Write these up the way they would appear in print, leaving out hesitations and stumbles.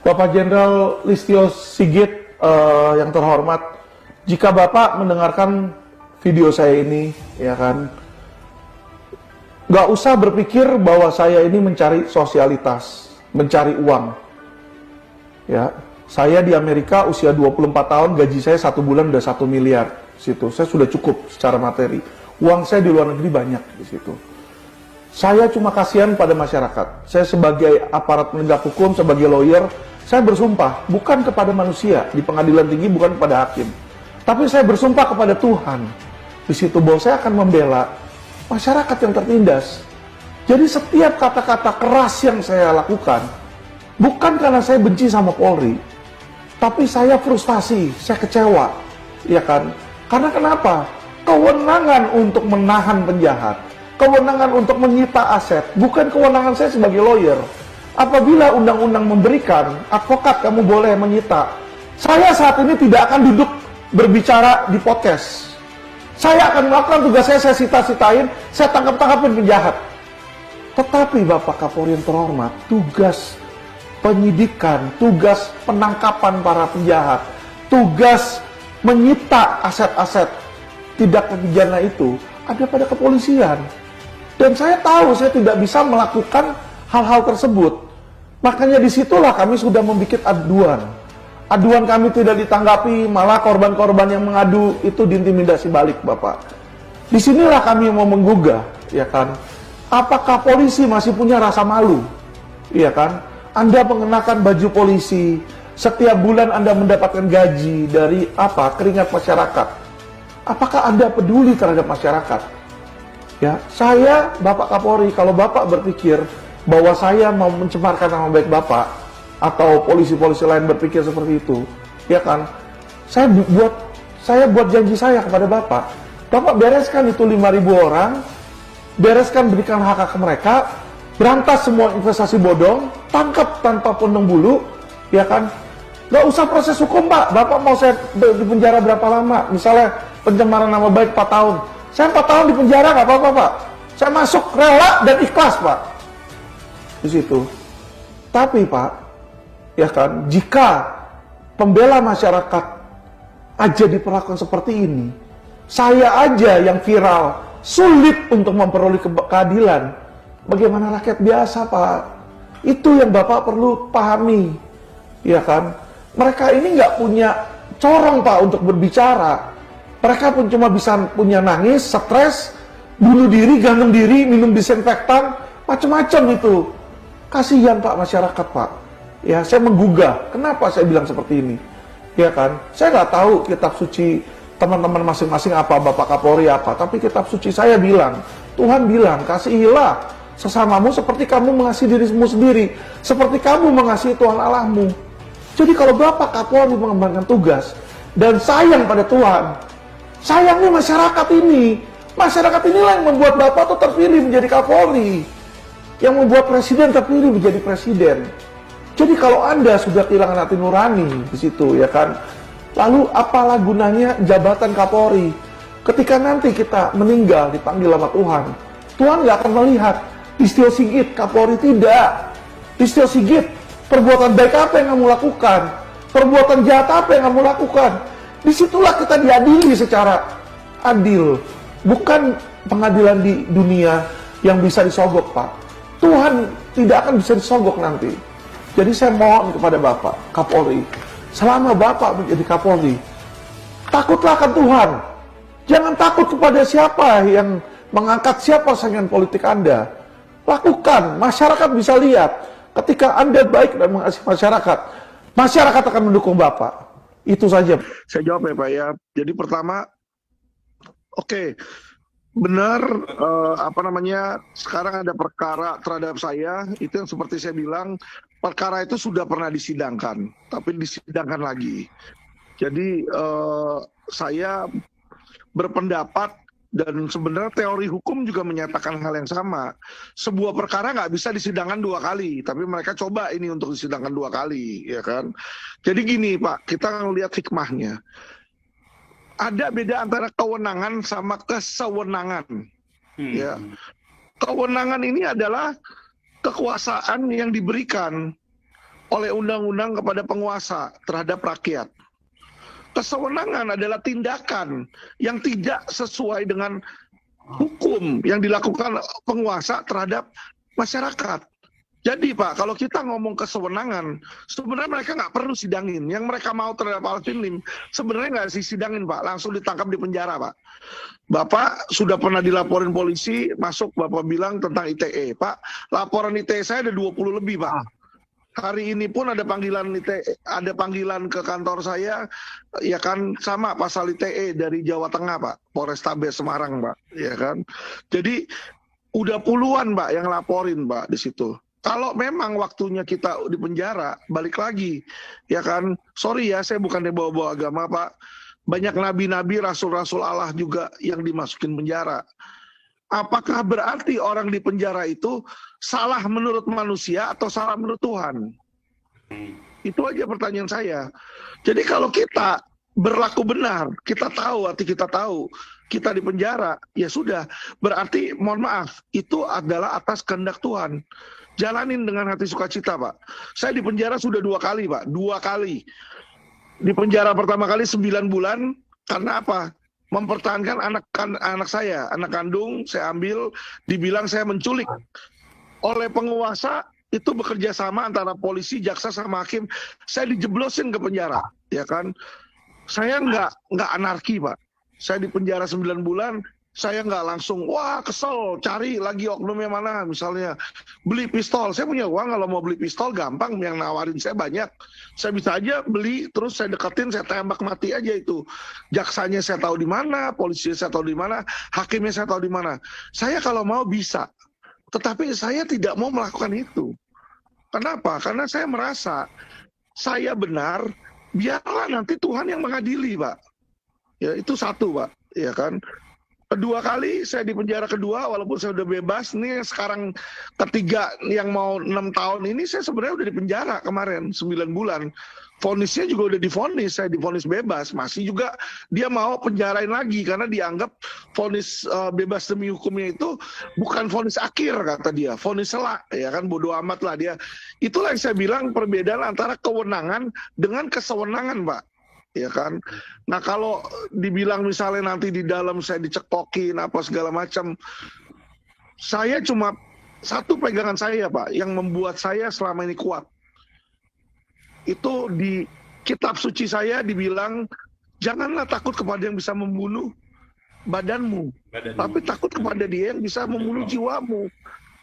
Bapak Jenderal Listio Sigit yang terhormat, jika Bapak mendengarkan video saya ini, ya kan, nggak usah berpikir bahwa saya ini mencari sosialitas, mencari uang. Ya, saya di Amerika usia 24 tahun, gaji saya 1 bulan udah 1 miliar. Situ, saya sudah cukup secara materi. Uang saya di luar negeri banyak di situ. Saya cuma kasihan pada masyarakat. Saya sebagai aparat penegak hukum, sebagai lawyer, saya bersumpah bukan kepada manusia di pengadilan tinggi, bukan kepada hakim, tapi saya bersumpah kepada Tuhan di situ bahwa saya akan membela masyarakat yang tertindas. Jadi setiap kata-kata keras yang saya lakukan bukan karena saya benci sama Polri, tapi saya frustasi, saya kecewa, ya kan? Karena kenapa? Kewenangan untuk menahan penjahat, kewenangan untuk menyita aset, bukan kewenangan saya sebagai lawyer. Apabila undang-undang memberikan, advokat kamu boleh menyita. Saya saat ini tidak akan duduk berbicara di podcast. Saya akan melakukan tugas saya sita-sitain, saya tangkap-tangkapin penjahat. Tetapi Bapak Kapolri yang terhormat, tugas penyidikan, tugas penangkapan para penjahat, tugas menyita aset-aset tindak pidana itu ada pada kepolisian. Dan saya tahu saya tidak bisa melakukan hal-hal tersebut. Makanya disitulah kami sudah membuat aduan. Aduan kami tidak ditanggapi, malah korban-korban yang mengadu itu diintimidasi balik, Bapak. Disinilah kami mau menggugah, ya kan? Apakah polisi masih punya rasa malu? Ya kan? Anda mengenakan baju polisi, setiap bulan Anda mendapatkan gaji dari apa? Keringat masyarakat. Apakah Anda peduli terhadap masyarakat? Ya, saya Bapak Kapolri, kalau Bapak berpikir bahwa saya mau mencemarkan nama baik Bapak atau polisi-polisi lain berpikir seperti itu, ya kan? Saya buat janji saya kepada Bapak. Bapak bereskan itu 5.000 orang, bereskan berikan hak ke mereka, berantas semua investasi bodong, tangkap tanpa pandang bulu, ya kan? Gak usah proses hukum, Pak. Bapak mau saya di penjara berapa lama? Misalnya pencemaran nama baik 4 tahun. Saya 4 tahun di penjara gak apa-apa, Pak. Saya masuk rela dan ikhlas, Pak. Di situ. Tapi Pak, ya kan, jika pembela masyarakat aja diperlakukan seperti ini, saya aja yang viral sulit untuk memperoleh keadilan, bagaimana rakyat biasa, Pak? Itu yang Bapak perlu pahami, ya kan? Mereka ini nggak punya corong, Pak, untuk berbicara. Mereka pun cuma bisa punya nangis, stres, bunuh diri, gantung diri, minum disinfektan, macam-macam itu. Kasihan Pak masyarakat, Pak. Ya, saya menggugah. Kenapa saya bilang seperti ini? Ya kan? Saya nggak tahu kitab suci teman-teman masing-masing apa, Bapak Kapolri apa. Tapi kitab suci saya bilang, Tuhan bilang, kasihilah sesamamu seperti kamu mengasihi dirimu sendiri. Seperti kamu mengasihi Tuhan Allahmu. Jadi kalau Bapak Kapolri mengembangkan tugas dan sayang pada Tuhan, sayangnya masyarakat ini. Masyarakat inilah yang membuat Bapak tuh terpilih menjadi Kapolri. Yang membuat presiden terpilih menjadi presiden. Jadi kalau Anda sudah kehilangan hati nurani di situ, ya kan, lalu apalah gunanya jabatan Kapolri? Ketika nanti kita meninggal dipanggil sama Tuhan, Tuhan nggak akan melihat Listio Sigit Kapolri, tidak. Listio Sigit, perbuatan baik apa yang kamu lakukan? Perbuatan jahat apa yang kamu lakukan? Disitulah kita diadili secara adil, bukan pengadilan di dunia yang bisa disogok, Pak. Tuhan tidak akan bisa disogok nanti. Jadi saya mohon kepada Bapak Kapolri, selama Bapak menjadi Kapolri, takutlah akan Tuhan. Jangan takut kepada siapa yang mengangkat siapa saingan politik Anda. Lakukan, masyarakat bisa lihat. Ketika Anda baik dan mengasihi masyarakat, masyarakat akan mendukung Bapak. Itu saja. Saya jawab ya Pak ya. Jadi pertama, oke. Benar, sekarang ada perkara terhadap saya, itu yang seperti saya bilang, perkara itu sudah pernah disidangkan, tapi disidangkan lagi. Jadi saya berpendapat, dan sebenarnya teori hukum juga menyatakan hal yang sama. Sebuah perkara nggak bisa disidangkan 2 kali, tapi mereka coba ini untuk disidangkan 2 kali, ya kan? Jadi gini Pak, kita ngelihat hikmahnya. Ada beda antara kewenangan sama kesewenangan. Ya. Kewenangan ini adalah kekuasaan yang diberikan oleh undang-undang kepada penguasa terhadap rakyat. Kesewenangan adalah tindakan yang tidak sesuai dengan hukum yang dilakukan penguasa terhadap masyarakat. Jadi Pak, kalau kita ngomong kesewenangan, sebenarnya mereka nggak perlu sidangin. Yang mereka mau terhadap Alvin Lim, sebenarnya nggak disidangin Pak, langsung ditangkap di penjara Pak. Bapak sudah pernah dilaporin polisi, masuk Bapak bilang tentang ITE. Pak, laporan ITE saya ada 20 lebih Pak. Hari ini pun ada panggilan ITE, ada panggilan ke kantor saya, ya kan sama pasal ITE dari Jawa Tengah Pak, Polrestabes Semarang Pak, ya kan. Jadi udah puluhan Pak yang laporin Pak di situ. Kalau memang waktunya kita di penjara, balik lagi, ya kan. Sorry ya, saya bukan bawa-bawa agama Pak. Banyak nabi-nabi, rasul-rasul Allah juga yang dimasukin penjara. Apakah berarti orang di penjara itu salah menurut manusia atau salah menurut Tuhan? Itu aja pertanyaan saya. Jadi kalau kita berlaku benar, kita tahu, arti kita tahu, kita di penjara, ya sudah. Berarti, mohon maaf, itu adalah atas kehendak Tuhan. Jalanin dengan hati sukacita, Pak. Saya di penjara sudah 2 kali, Pak. 2 kali. Di penjara pertama kali 9 bulan, karena apa? Mempertahankan anak saya, anak kandung, saya ambil, dibilang saya menculik. Oleh penguasa, itu bekerja sama antara polisi, jaksa, sama hakim. Saya dijeblosin ke penjara, ya kan? Saya nggak anarki, Pak. Saya di penjara 9 bulan, saya nggak langsung, wah kesel, cari lagi oknumnya mana, misalnya beli pistol. Saya punya uang, kalau mau beli pistol gampang, yang nawarin saya banyak. Saya bisa aja beli, terus saya deketin, saya tembak mati aja itu. Jaksanya saya tahu di mana, polisi saya tahu di mana, hakimnya saya tahu di mana. Saya kalau mau bisa, tetapi saya tidak mau melakukan itu. Kenapa? Karena saya merasa saya benar, biarlah nanti Tuhan yang mengadili, Pak. Ya itu satu, Pak. Ya kan. Kedua kali saya di penjara kedua, walaupun saya udah bebas, nih sekarang ketiga yang mau 6 tahun ini saya sebenarnya udah di penjara kemarin 9 bulan. Vonisnya juga udah divonis, saya divonis bebas, masih juga dia mau penjarain lagi karena dianggap vonis bebas demi hukumnya itu bukan vonis akhir kata dia, vonis selak, ya kan, bodoh amat lah dia. Itulah yang saya bilang perbedaan antara kewenangan dengan kesewenangan, Pak. Ya kan. Nah kalau dibilang misalnya nanti di dalam saya dicekokin apa segala macam, saya cuma satu pegangan saya Pak, yang membuat saya selama ini kuat. Itu di kitab suci saya dibilang, janganlah takut kepada yang bisa membunuh badanmu, tapi takut kepada dia yang bisa membunuh jiwamu.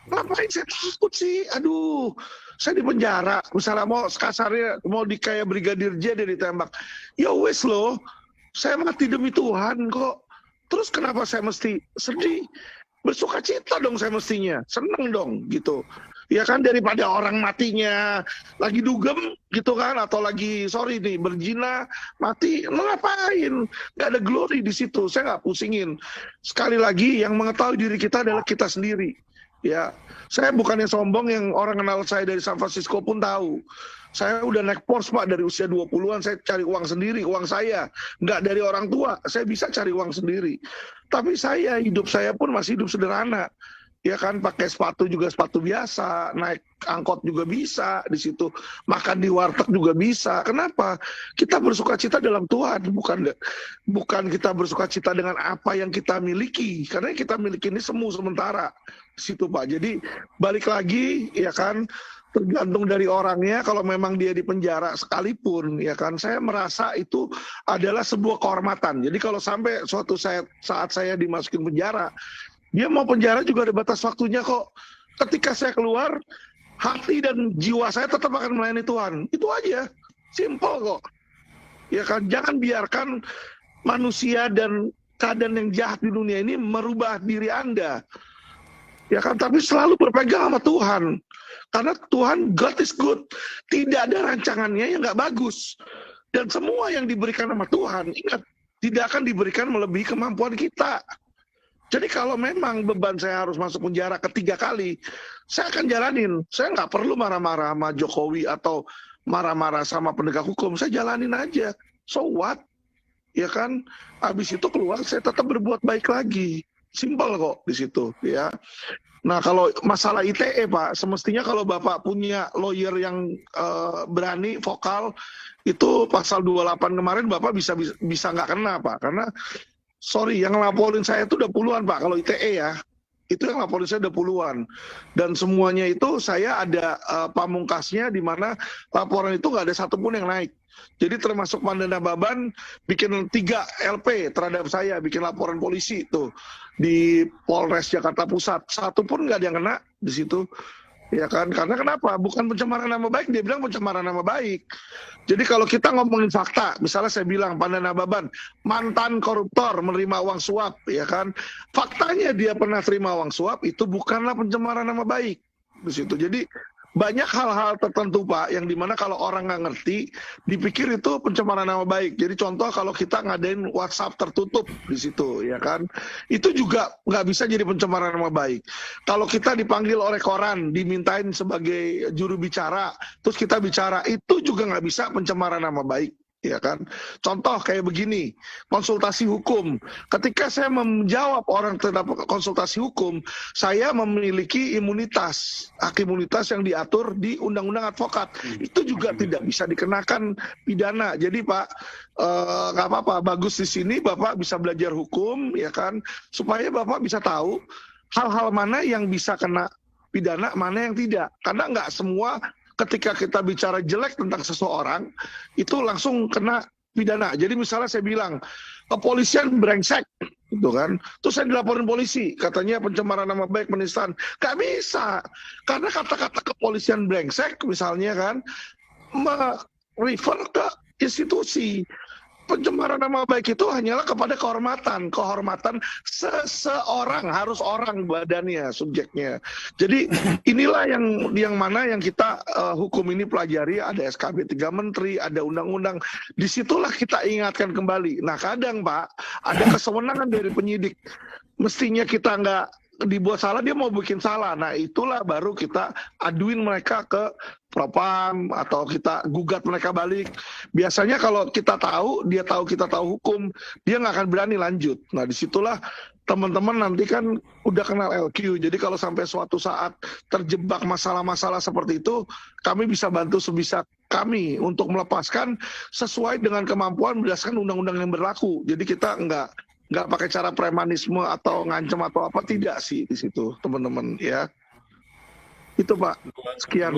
Ngapain saya takut sih? Aduh, saya di penjara. Misalnya mau kasarnya mau kayak Brigadir J dia ditembak. Ya wes loh, saya mati demi Tuhan kok. Terus kenapa saya mesti sedih? Bersuka cita dong saya mestinya. Seneng dong gitu. Ya kan, daripada orang matinya lagi dugem gitu kan, atau lagi sorry nih berzina mati, lo ngapain? Gak ada glory di situ. Saya nggak pusingin. Sekali lagi yang mengetahui diri kita adalah kita sendiri. Ya, saya bukannya sombong, yang orang kenal saya dari San Francisco pun tahu. Saya udah naik Porsche Pak dari usia 20-an, saya cari uang sendiri, uang saya. Nggak dari orang tua, saya bisa cari uang sendiri. Tapi hidup saya pun masih hidup sederhana. Ya kan, pakai sepatu juga sepatu biasa, naik angkot juga bisa di situ, makan di warteg juga bisa. Kenapa? Kita bersukacita dalam Tuhan, bukan kita bersukacita dengan apa yang kita miliki, karena yang kita miliki ini semu sementara di situ Pak. Jadi balik lagi, ya kan, tergantung dari orangnya. Kalau memang dia di penjara sekalipun, ya kan, saya merasa itu adalah sebuah kehormatan. Jadi kalau sampai suatu saat saya dimasukin penjara, dia mau penjara juga ada batas waktunya kok. Ketika saya keluar, hati dan jiwa saya tetap akan melayani Tuhan. Itu aja, simple kok. Ya kan, jangan biarkan manusia dan keadaan yang jahat di dunia ini merubah diri Anda. Ya kan, tapi selalu berpegang sama Tuhan. Karena Tuhan, God is good. Tidak ada rancangannya yang nggak bagus. Dan semua yang diberikan sama Tuhan, ingat, tidak akan diberikan melebihi kemampuan kita. Jadi kalau memang beban saya harus masuk penjara ketiga kali, saya akan jalanin. Saya nggak perlu marah-marah sama Jokowi atau marah-marah sama penegak hukum. Saya jalanin aja. So what? Ya kan? Habis itu keluar, saya tetap berbuat baik lagi. Simpel kok di situ ya. Nah, kalau masalah ITE Pak, semestinya kalau Bapak punya lawyer yang berani, vokal, itu pasal 28 kemarin Bapak bisa nggak kena Pak. Karena sorry, yang laporin saya itu udah puluhan Pak, kalau ITE ya. Itu yang laporin saya udah puluhan. Dan semuanya itu saya ada pamungkasnya di mana laporan itu nggak ada satupun yang naik. Jadi termasuk Pandana Baban bikin 3 LP terhadap saya, bikin laporan polisi tuh di Polres Jakarta Pusat. Satu pun nggak ada yang kena di situ. Ya kan, karena kenapa? Bukan pencemaran nama baik, dia bilang pencemaran nama baik. Jadi kalau kita ngomongin fakta, misalnya saya bilang Pandana Baban mantan koruptor menerima uang suap, ya kan? Faktanya dia pernah terima uang suap, itu bukanlah pencemaran nama baik di situ. Jadi banyak hal-hal tertentu Pak, yang dimana kalau orang nggak ngerti, dipikir itu pencemaran nama baik. Jadi contoh kalau kita ngadain WhatsApp tertutup di situ, ya kan, itu juga nggak bisa jadi pencemaran nama baik. Kalau kita dipanggil oleh koran, dimintain sebagai juru bicara, terus kita bicara, itu juga nggak bisa pencemaran nama baik. Ya kan, contoh kayak begini, konsultasi hukum. Ketika saya menjawab orang terhadap konsultasi hukum, saya memiliki imunitas, hak imunitas yang diatur di Undang-Undang Advokat. Itu juga tidak bisa dikenakan pidana. Jadi Pak, nggak apa-apa, bagus di sini Bapak bisa belajar hukum, ya kan, supaya Bapak bisa tahu hal-hal mana yang bisa kena pidana, mana yang tidak. Karena nggak semua ketika kita bicara jelek tentang seseorang, itu langsung kena pidana. Jadi misalnya saya bilang, kepolisian brengsek, gitu kan. Terus saya dilaporin polisi, katanya pencemaran nama baik, penistaan. Gak bisa. Karena kata-kata kepolisian brengsek, misalnya kan, merefer ke institusi. Pencemaran nama baik itu hanyalah kepada kehormatan seseorang, harus orang badannya, subjeknya. Jadi inilah yang mana yang kita hukum ini pelajari, ada SKB 3 Menteri, ada undang-undang. Disitulah kita ingatkan kembali. Nah kadang Pak, ada kesewenangan dari penyidik. Mestinya kita nggak dibuat salah, dia mau bikin salah. Nah itulah baru kita aduin mereka ke propam atau kita gugat mereka balik. Biasanya kalau kita tahu, dia tahu kita tahu hukum, dia nggak akan berani lanjut. Nah disitulah teman-teman nanti kan udah kenal LQ. Jadi kalau sampai suatu saat terjebak masalah-masalah seperti itu, kami bisa bantu sebisa kami untuk melepaskan sesuai dengan kemampuan berdasarkan undang-undang yang berlaku. Jadi kita nggak pakai cara premanisme atau ngancem atau apa, tidak sih di situ teman-teman ya. Itu Pak. Sekian.